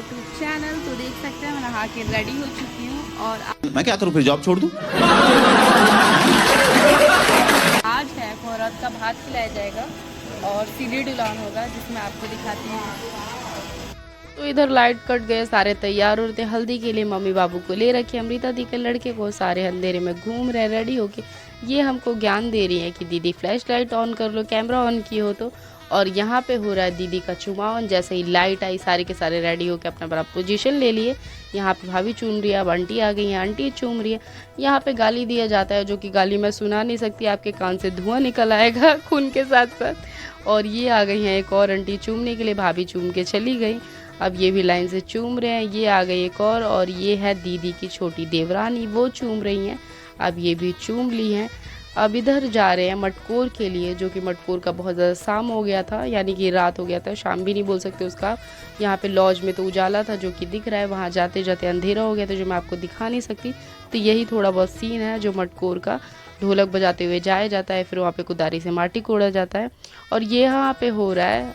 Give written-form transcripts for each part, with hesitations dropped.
YouTube channel. तो देख सकते हैं मैं नहा के रेडी हो चुकी हूँ और मैं क्या करूँ फिर, जॉब छोड़ दूँ? आज है मुहूर्त का भात खिलाया जाएगा और सीढ़ी डुलान होगा जिसमें आपको दिखाती हूँ। तो इधर लाइट कट गए, सारे तैयार होते हल्दी के लिए। मम्मी बाबू को ले रखे, अमृता दी के लड़के को, सारे अंधेरे में घूम रहे रेडी होके। ये हमको ज्ञान दे रही है कि दीदी फ्लैश लाइट ऑन कर लो, कैमरा ऑन की हो तो। और यहाँ पे हो रहा है दीदी का चुमावन। जैसे ही लाइट आई सारे के सारे रेडी होके अपना बड़ा पोजीशन ले लिए। यहाँ पे भाभी चूम रही है, अब आंटी आ गई है, आंटी चूम रही है। यहाँ पे गाली दिया जाता है, जो कि गाली मैं सुना नहीं सकती, आपके कान से धुआं निकल आएगा खून के साथ साथ। और ये आ गई हैं एक और आंटी चूमने के लिए, भाभी चूम के चली गई। अब ये भी लाइन से चूम रहे हैं। ये आ गई एक और ये है दीदी की छोटी देवरानी, वो चूम रही हैं। अब ये भी चूम ली हैं। अब इधर जा रहे हैं मटकोर के लिए, जो कि मटकोर का बहुत ज़्यादा शाम हो गया था, यानी कि रात हो गया था, शाम भी नहीं बोल सकते उसका। यहाँ पे लॉज में तो उजाला था जो कि दिख रहा है, वहाँ जाते जाते अंधेरा हो गया था जो मैं आपको दिखा नहीं सकती। तो यही थोड़ा बहुत सीन है जो मटकोर का। ढोलक बजाते हुए जाया जाता है, फिर वहाँ पे कुदारी से माटी कोड़ा जाता है। और ये यहाँ पे हो रहा है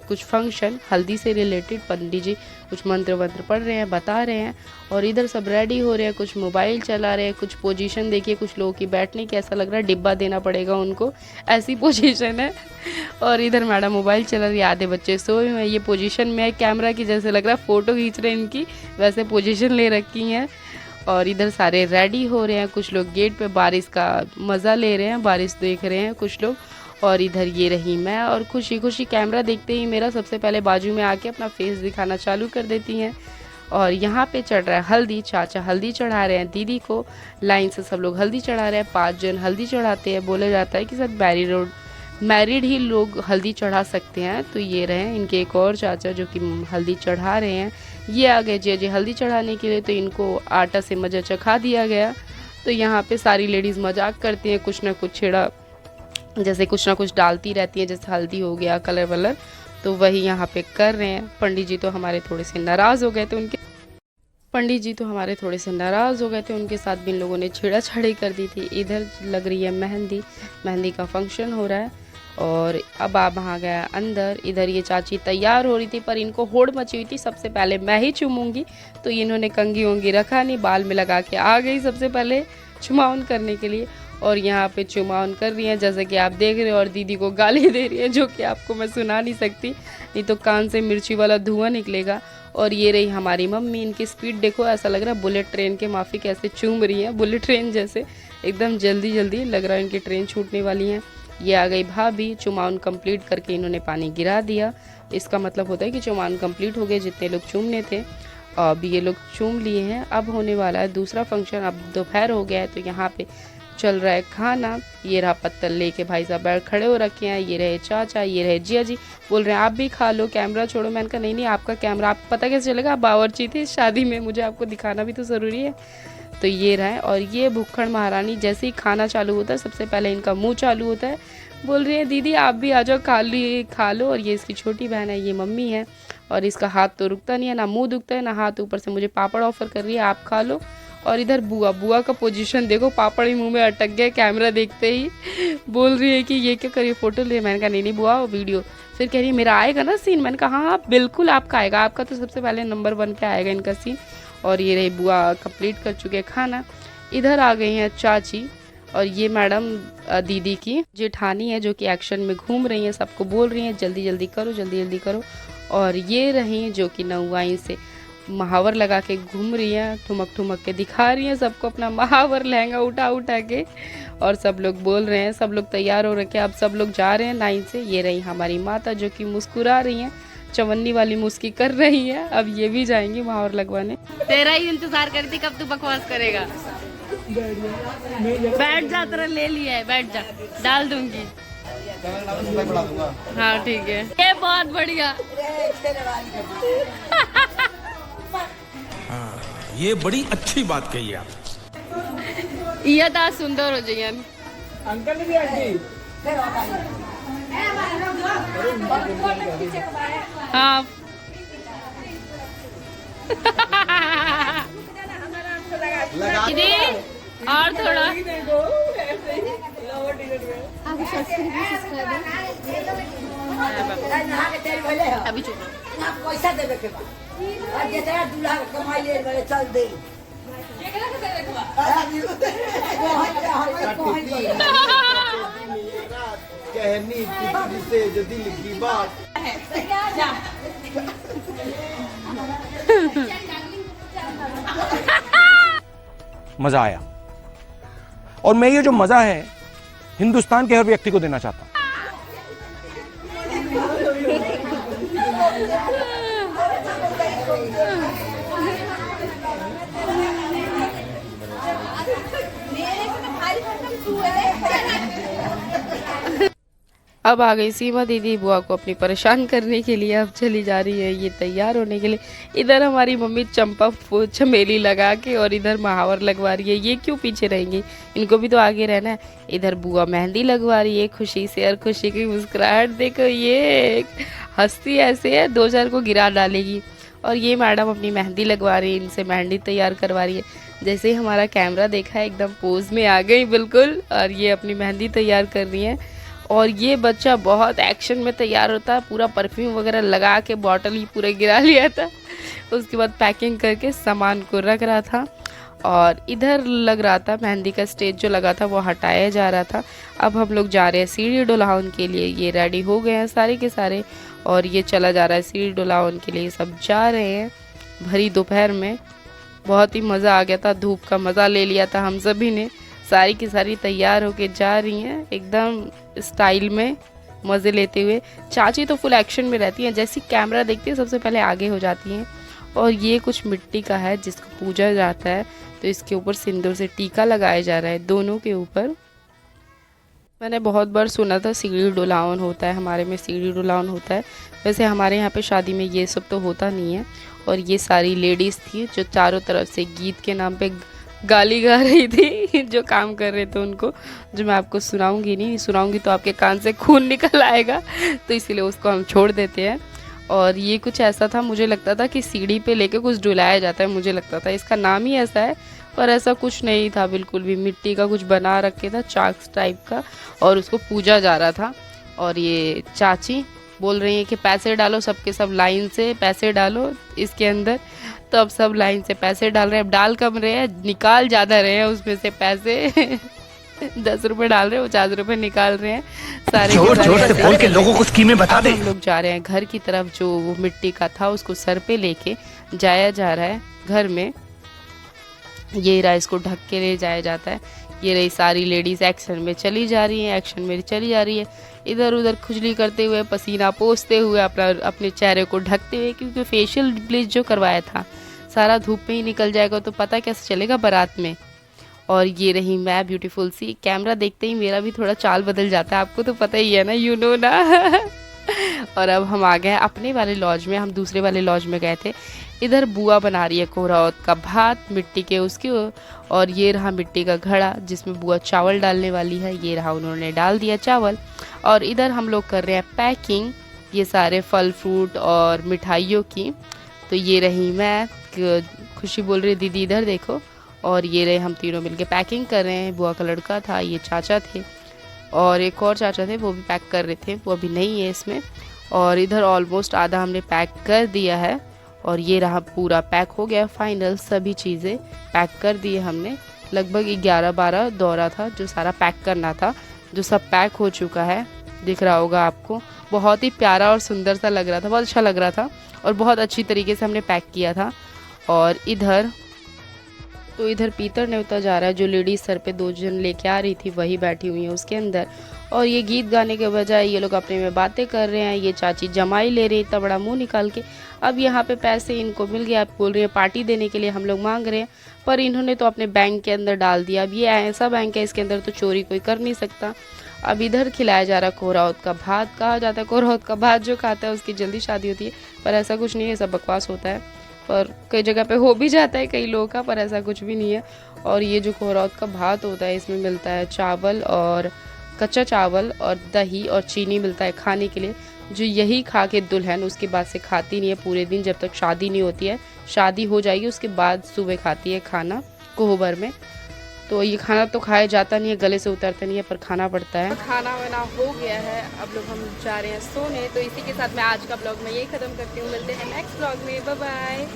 कुछ फंक्शन हल्दी से रिलेटेड। पंडित जी कुछ मंत्र वंत्र पढ़ रहे हैं, बता रहे हैं। और इधर सब रेडी हो रहे हैं, कुछ मोबाइल चला रहे हैं, कुछ पोजीशन देखिए कुछ लोगों की बैठने की, ऐसा लग रहा है डिब्बा देना पड़ेगा उनको, ऐसी पोजीशन है। और इधर मैडम मोबाइल चला रही है, आधे बच्चे सोए हुए हैं। ये पोजीशन में है कैमरा की, जैसे लग रहा है फ़ोटो खींच रहे हैं इनकी, वैसे पोजीशन ले रखी हैं। और इधर सारे रेडी हो रहे हैं, कुछ लोग गेट पे बारिश का मज़ा ले रहे हैं, बारिश देख रहे हैं कुछ लोग। और इधर ये रही मैं, और खुशी खुशी कैमरा देखते ही मेरा सबसे पहले बाजू में आके अपना फेस दिखाना चालू कर देती हैं। और यहाँ पे चढ़ रहा है हल्दी, चाचा हल्दी चढ़ा रहे हैं दीदी को। लाइन से सब लोग हल्दी चढ़ा रहे हैं, 5 जन हल्दी चढ़ाते हैं। बोला जाता है कि सब मैरिड ही लोग हल्दी चढ़ा सकते हैं। तो ये रहे इनके एक और चाचा जो कि हल्दी चढ़ा रहे हैं। ये आ गए जी हल्दी चढ़ाने के लिए, तो इनको आटा से मजा चखा दिया गया। तो यहाँ पे सारी लेडीज़ मजाक करती हैं, कुछ ना कुछ छेड़ा, जैसे कुछ ना कुछ डालती रहती हैं, जैसे हल्दी हो गया, कलर वलर, तो वही यहाँ पे कर रहे हैं। पंडित जी तो हमारे थोड़े से नाराज़ हो गए थे, उनके साथ भी इन लोगों ने छेड़ाछाड़ी कर दी थी। इधर लग रही है मेहंदी का फंक्शन हो रहा है। और अब आप आ गया अंदर। इधर ये चाची तैयार हो रही थी, पर इनको होड़ मची हुई थी, सबसे पहले मैं ही चूमूंगी। तो इन्होंने कंघी वंगी रखा नहीं, बाल में लगा के आ गई सबसे पहले चुमावन करने के लिए। और यहाँ पे चुमावन कर रही हैं जैसे कि आप देख रहे हो, और दीदी को गाली दे रही है, जो कि आपको मैं सुना नहीं सकती, नहीं तो कान से मिर्ची वाला धुआं निकलेगा। और ये रही हमारी मम्मी, इनकी स्पीड देखो, ऐसा लग रहा है बुलेट ट्रेन के माफी कैसे चूम रही हैं, बुलेट ट्रेन जैसे एकदम जल्दी जल्दी लग रहा है इनकी ट्रेन छूटने वाली है। ये आ गई भाभी, चुमावन कंप्लीट करके इन्होंने पानी गिरा दिया। इसका मतलब होता है कि चुमावन कंप्लीट हो गए, जितने लोग चूमने थे अब ये लोग चूम लिए हैं। अब होने वाला है दूसरा फंक्शन। अब दोपहर हो गया है, तो यहाँ पे चल रहा है खाना। ये रहा पत्तल लेके भाई साहब बैठ खड़े हो रखे हैं। ये रहे चाचा, ये रहे जिया जी, बोल रहे हैं आप भी खा लो, कैमरा छोड़ो। मैंने कहा नहीं आपका कैमरा, आपको पता कैसे चलेगा, आप बावर्ची थे शादी में, मुझे आपको दिखाना भी तो ज़रूरी है। तो ये रहा। और ये भुक्खड़ महारानी, जैसे ही खाना चालू होता है सबसे पहले इनका मुँह चालू होता है, बोल रही है दीदी आप भी आ जाओ, खा लो। और ये इसकी छोटी बहन है, ये मम्मी है। और इसका हाथ तो रुकता नहीं है, ना मुँह दुखता है ना हाथ, ऊपर से मुझे पापड़ ऑफर कर रही है आप खा लो। और इधर बुआ का पोजीशन देखो, पापड़ ही मुंह में अटक गया कैमरा देखते ही। बोल रही है कि ये क्या करिए फ़ोटो ले। मैंने कहा नहीं बुआ वीडियो। फिर कह रही है मेरा आएगा ना सीन। मैंने कहा हाँ बिल्कुल आपका आएगा, आपका तो सबसे पहले नंबर 1 पे आएगा इनका सीन। और ये रही बुआ कंप्लीट कर चुके खाना। इधर आ गई हैं चाची, और ये मैडम दीदी की जेठानी है, जो कि एक्शन में घूम रही हैं, सबको बोल रही हैं जल्दी जल्दी करो, जल्दी जल्दी करो। और ये रही जो कि नौवाई से महावर लगा के घूम रही हैं, ठुमक ठुमक के दिखा रही हैं सबको अपना महावर, लहंगा उठा के। और सब लोग बोल रहे हैं, सब लोग तैयार हो रखे, अब सब लोग जा रहे हैं लाइन से। ये रही हमारी माता जो कि मुस्कुरा रही हैं, चवन्नी वाली मुस्की कर रही है। अब ये भी जाएंगी महावर लगवाने। तेरा ही इंतजार कर रही थी, कब तू बकवास करेगा। बैठ जा, तेरा ले लिया है, बैठ जा, डाल दूंगी। हाँ ठीक है, ये बहुत बढ़िया। हाँ, ये बड़ी अच्छी बात कही आप। ये तो सुंदर हो जाइए अंकल भी आंटी। हाँ दीदी और थोड़ा अभी चुप। पैसा देवे के बाद जितना दूल्हा कमाई ले बड़े चल दे कहनी किसी से जो दिल की बात। मजा आया, और मैं ये जो मजा है हिंदुस्तान के हर व्यक्ति को देना चाहता हूँ। अब आ गई सीमा दीदी बुआ को अपनी परेशान करने के लिए। अब चली जा रही है ये तैयार होने के लिए। इधर हमारी मम्मी चंपा चमेली लगा के और इधर महावर लगवा रही है। ये क्यों पीछे रहेंगी, इनको भी तो आगे रहना है। इधर बुआ मेहंदी लगवा रही है खुशी से, और खुशी की मुस्कुराहट देखो, ये हंसती ऐसे है 2000 को गिरा डालेगी। और ये मैडम अपनी मेहंदी लगवा रही है, इनसे मेहंदी तैयार करवा रही है। जैसे ही हमारा कैमरा देखा है एकदम पोज में आ गई बिल्कुल, और ये अपनी मेहंदी तैयार कर रही है। और ये बच्चा बहुत एक्शन में तैयार होता है, पूरा परफ्यूम वगैरह लगा के बॉटल ही पूरा गिरा लिया था। उसके बाद पैकिंग करके सामान को रख रहा था। और इधर लग रहा था मेहंदी का स्टेज जो लगा था वो हटाया जा रहा था। अब हम लोग जा रहे हैं सीढ़ी डुलावन के लिए। ये रेडी हो गए हैं सारे के सारे, और ये चला जा रहा है सीढ़ी डुलावन के लिए। सब जा रहे हैं भरी दोपहर में। बहुत ही मज़ा आ गया था, धूप का मज़ा ले लिया था हम सभी ने। सारी की सारी तैयार होके जा रही हैं एकदम स्टाइल में, मज़े लेते हुए। चाची तो फुल एक्शन में रहती हैं, जैसी कैमरा देखती है सबसे पहले आगे हो जाती हैं। और ये कुछ मिट्टी का है जिसको पूजा जाता है, तो इसके ऊपर सिंदूर से टीका लगाया जा रहा है दोनों के ऊपर। मैंने बहुत बार सुना था सीढ़ी डुलावन होता है, हमारे में सीढ़ी डुलावन होता है। वैसे हमारे यहाँ पे शादी में ये सब तो होता नहीं है। और ये सारी लेडीज़ थी जो चारों तरफ से गीत के नाम पे गाली गा रही थी, जो काम कर रहे थे उनको, जो मैं आपको सुनाऊंगी नहीं, सुनाऊंगी तो आपके कान से खून निकल आएगा, तो इसीलिए उसको हम छोड़ देते हैं। और ये कुछ ऐसा था, मुझे लगता था कि सीढ़ी पे लेके कुछ डुलाया जाता है, मुझे लगता था इसका नाम ही ऐसा है, पर ऐसा कुछ नहीं था बिल्कुल भी। मिट्टी का कुछ बना रखे था चाक्स टाइप का, और उसको पूजा जा रहा था। और ये चाची बोल रही है कि पैसे डालो, सबके सब लाइन से पैसे डालो इसके अंदर। तो अब सब लाइन से पैसे डाल रहे हैं। अब डाल कम रहे हैं, निकाल ज़्यादा रहे हैं उसमें से पैसे। 10 रुपये डाल रहे हैं, 50 रुपये निकाल रहे हैं सारे। जोर जोर से बोल के लोगों को स्कीमें बता दे। हम लोग जा रहे हैं घर की तरफ, जो वो मिट्टी का था उसको सर पे लेके जाया जा रहा है घर में। ये रहा, इसको ढक के ले जाया जाता है। ये रही सारी लेडीज़ एक्शन में चली जा रही हैं, एक्शन में चली जा रही है, इधर उधर खुजली करते हुए, पसीना पोंछते हुए, अपने चेहरे को ढकते हुए, क्योंकि फेशियल ब्लीच जो करवाया था सारा धूप में ही निकल जाएगा, तो पता कैसे चलेगा बारात में। और ये रही मैं ब्यूटीफुल सी। कैमरा देखते ही मेरा भी थोड़ा चाल बदल जाता है, आपको तो पता ही है ना, यू नो ना। और अब हम आ गए अपने वाले लॉज में, हम दूसरे वाले लॉज में गए थे। इधर बुआ बना रही है कोहरावत का भात मिट्टी के उसके, और ये रहा मिट्टी का घड़ा जिसमें बुआ चावल डालने वाली है। ये रहा, उन्होंने डाल दिया चावल। और इधर हम लोग कर रहे हैं पैकिंग, ये सारे फल फ्रूट और मिठाइयों की। तो ये रही मैं, खुशी बोल रही दीदी इधर देखो। और ये रहे हम तीनों मिलके पैकिंग कर रहे हैं। बुआ का लड़का था, ये चाचा थे, और एक और चाचा थे, वो भी पैक कर रहे थे, वो अभी नहीं है इसमें। और इधर ऑलमोस्ट आधा हमने पैक कर दिया है। और ये रहा, पूरा पैक हो गया फाइनल, सभी चीज़ें पैक कर दिए हमने। लगभग 11-12 दौरा था जो सारा पैक करना था, जो सब पैक हो चुका है, दिख रहा होगा आपको। बहुत ही प्यारा और सुंदर सा लग रहा था, बहुत अच्छा लग रहा था, और बहुत अच्छी तरीके से हमने पैक किया था। और इधर पीतर न्योता जा रहा है, जो लेडीज सर पे 2 जन लेके आ रही थी वही बैठी हुई है उसके अंदर। और ये गीत गाने के बजाय ये लोग अपने में बातें कर रहे हैं। ये चाची जमाई ले रही है इतना बड़ा मुंह निकाल के। अब यहाँ पे पैसे इनको मिल गया, आप बोल रही है पार्टी देने के लिए हम लोग मांग रहे हैं, पर इन्होंने तो अपने बैंक के अंदर डाल दिया। अब ये ऐसा बैंक है, इसके अंदर तो चोरी कोई कर नहीं सकता। अब इधर खिलाया जा रहा कोहरावत का भात। कहा जाता है कोहरावत का भात जो खाता है उसकी जल्दी शादी होती है, पर ऐसा कुछ नहीं है, सब बकवास होता है। पर कई जगह पे हो भी जाता है कई लोगों का, पर ऐसा कुछ भी नहीं है। और ये जो कोहरावत का भात होता है, इसमें मिलता है चावल और कच्चा चावल और दही और चीनी मिलता है खाने के लिए, जो यही खा के दुल्हन उसके बाद से खाती नहीं है पूरे दिन, जब तक शादी नहीं होती है। शादी हो जाएगी उसके बाद सुबह खाती है खाना कोहबर में। तो ये खाना तो खाया जाता नहीं है, गले से उतरता नहीं है, पर खाना पड़ता है। खाना वाना हो गया है, अब लोग हम जा रहे हैं सोने। तो इसी के साथ मैं आज का ब्लॉग मैं यही ख़त्म करती हूँ। मिलते हैं नेक्स्ट ब्लॉग में, बाय बाय।